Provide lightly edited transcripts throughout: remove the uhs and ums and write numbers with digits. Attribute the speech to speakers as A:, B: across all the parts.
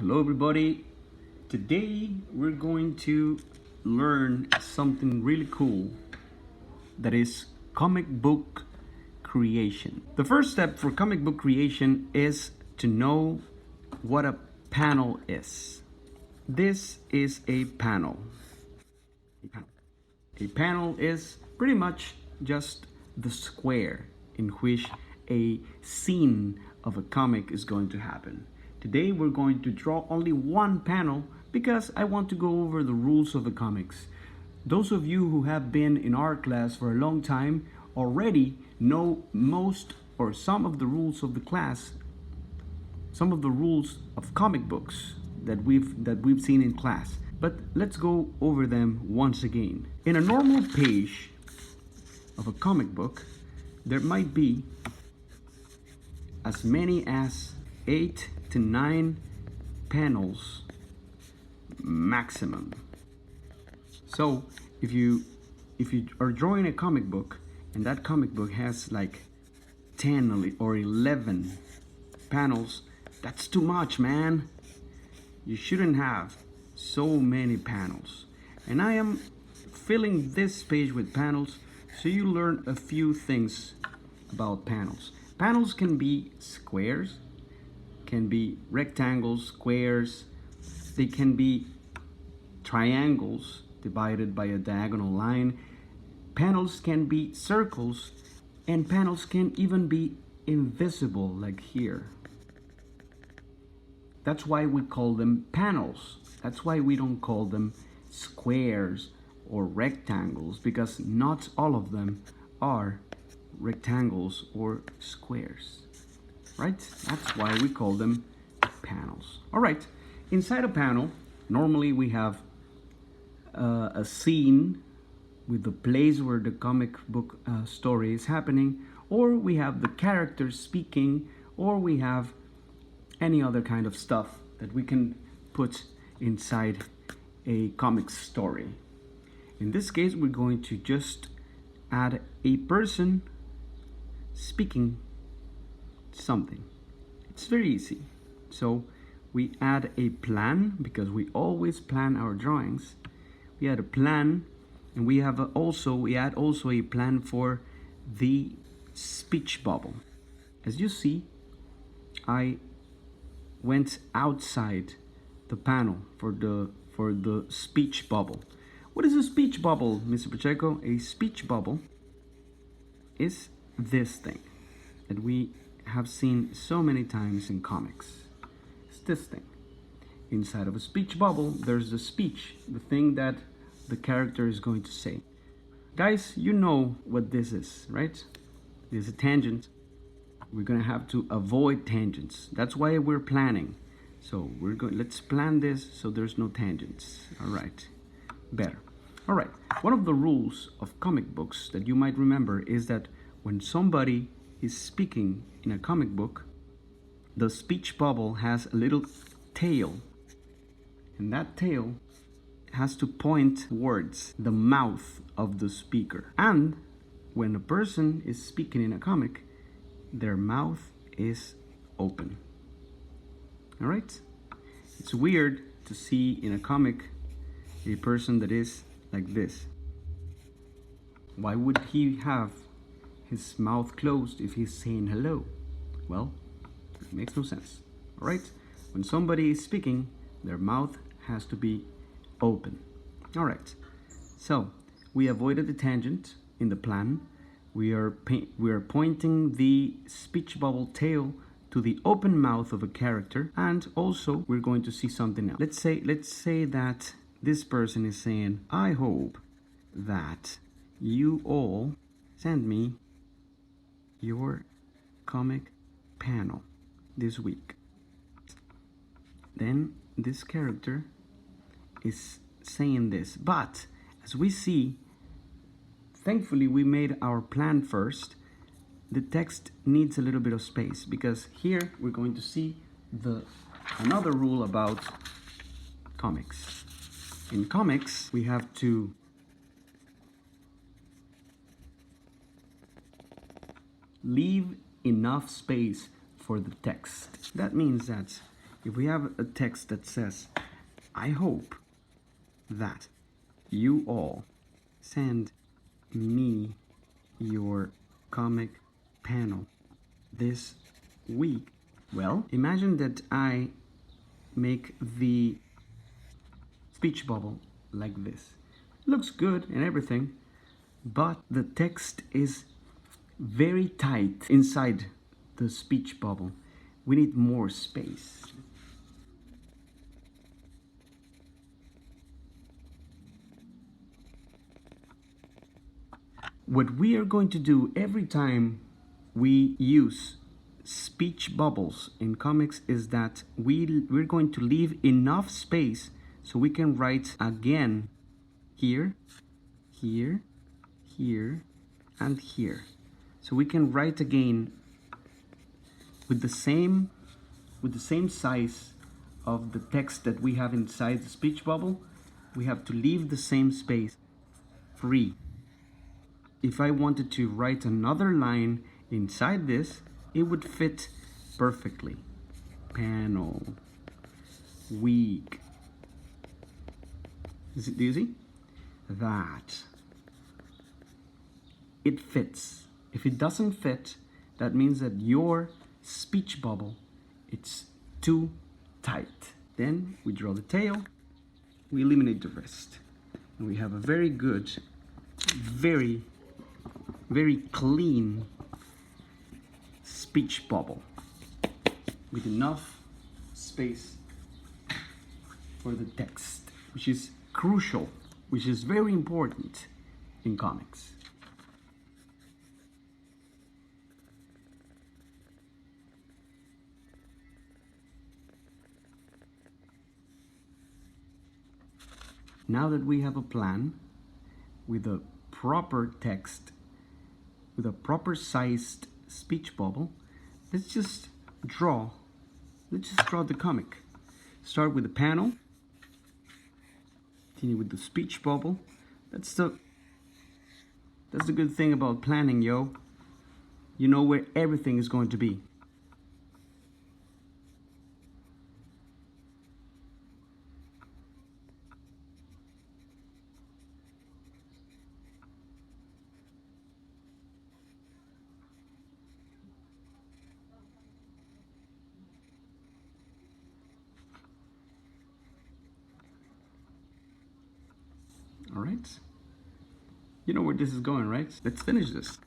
A: Hello everybody. Today we're going to learn something really cool, that is comic book creation. The first step for comic book creation is to know what a panel is. This is a panel. A panel is pretty much just the square in which a scene of a comic is going to happen. Today we're going to draw only one panel because I want to go over the rules of the comics. Those of you who have been in art class for a long time already know most or some of the rules of the class, some of the rules of comic books that we've seen in class. But let's go over them once again. In a normal page of a comic book, there might be as many as 8 to 9 panels maximum. So if you are drawing a comic book and that comic book has like 10 or 11 panels, that's too much, man. You shouldn't have so many panels. And I am filling this page with panels so you learn a few things about panels. Panels can be squares, can be rectangles, squares, they can be triangles divided by a diagonal line. Panels can be circles, and panels can even be invisible, like here. That's why we call them panels. That's why we don't call them squares or rectangles, because not all of them are rectangles or squares, right? That's why we call them panels. All right, inside a panel, normally we have a scene with the place where the comic book story is happening, or we have the characters speaking, or we have any other kind of stuff that we can put inside a comic story. In this case, we're going to just add a person speaking something. It's very easy. So we add a plan, because we always plan our drawings. We add a plan, and we add also a plan for the speech bubble. As you see, I went outside the panel for the speech bubble. What is a speech bubble, Mr. Pacheco? A speech bubble is this thing that we have seen so many times in comics. It's this thing. Inside of a speech bubble, there's the speech, the thing that the character is going to say. Guys, you know what this is, right? This is a tangent. We're gonna have to avoid tangents. That's why we're planning. So let's plan this so there's no tangents. All right, better. All right, one of the rules of comic books that you might remember is that when somebody is speaking in a comic book, the speech bubble has a little tail, and that tail has to point towards the mouth of the speaker. And when a person is speaking in a comic, their mouth is open. All right? It's weird to see in a comic a person that is like this. Why would he have his mouth closed if he's saying hello? Well, it makes no sense. All right? When somebody is speaking, their mouth has to be open. All right. So we avoided the tangent in the plan. We are pointing the speech bubble tail to the open mouth of a character, and also we're going to see something else. Let's say that this person is saying, "I hope that you all send me your comic panel this week." Then this character is saying this, but as we see, thankfully we made our plan first. The text needs a little bit of space, because here we're going to see another rule about comics. In comics, we have to leave enough space for the text. That means that if we have a text that says, I hope that you all send me your comic panel this week. Well, imagine that I make the speech bubble like this. Looks good and everything, but the text is very tight inside the speech bubble. We need more space. What we are going to do every time we use speech bubbles in comics is that we're going to leave enough space so we can write again here, here, here, and here. So we can write again with the same size of the text that we have inside the speech bubble. We have to leave the same space free. If I wanted to write another line inside this, it would fit perfectly. Panel, week. Do you see? That. It fits. If it doesn't fit, that means that your speech bubble, it's too tight. Then we draw the tail, we eliminate the rest. And we have a very good, very clean speech bubble with enough space for the text, which is crucial, which is very important in comics. Now that we have a plan with a proper text, with a proper sized speech bubble, let's just draw the comic. Start with the panel, continue with the speech bubble. That's the good thing about planning, yo. You know where everything is going to be. All right? You know where this is going, right? Let's finish this.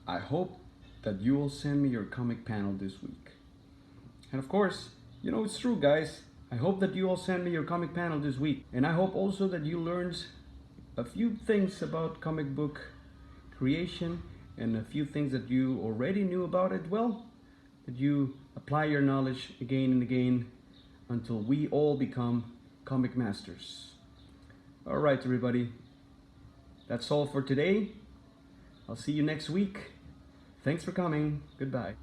A: I hope that you will send me your comic panel this week. And of course, you know it's true, guys. I hope that you all send me your comic panel this week. And I hope also that you learned a few things about comic book creation and a few things that you already knew about it. Well, that you apply your knowledge again and again until we all become comic masters. All right, everybody. That's all for today. I'll see you next week. Thanks for coming. Goodbye.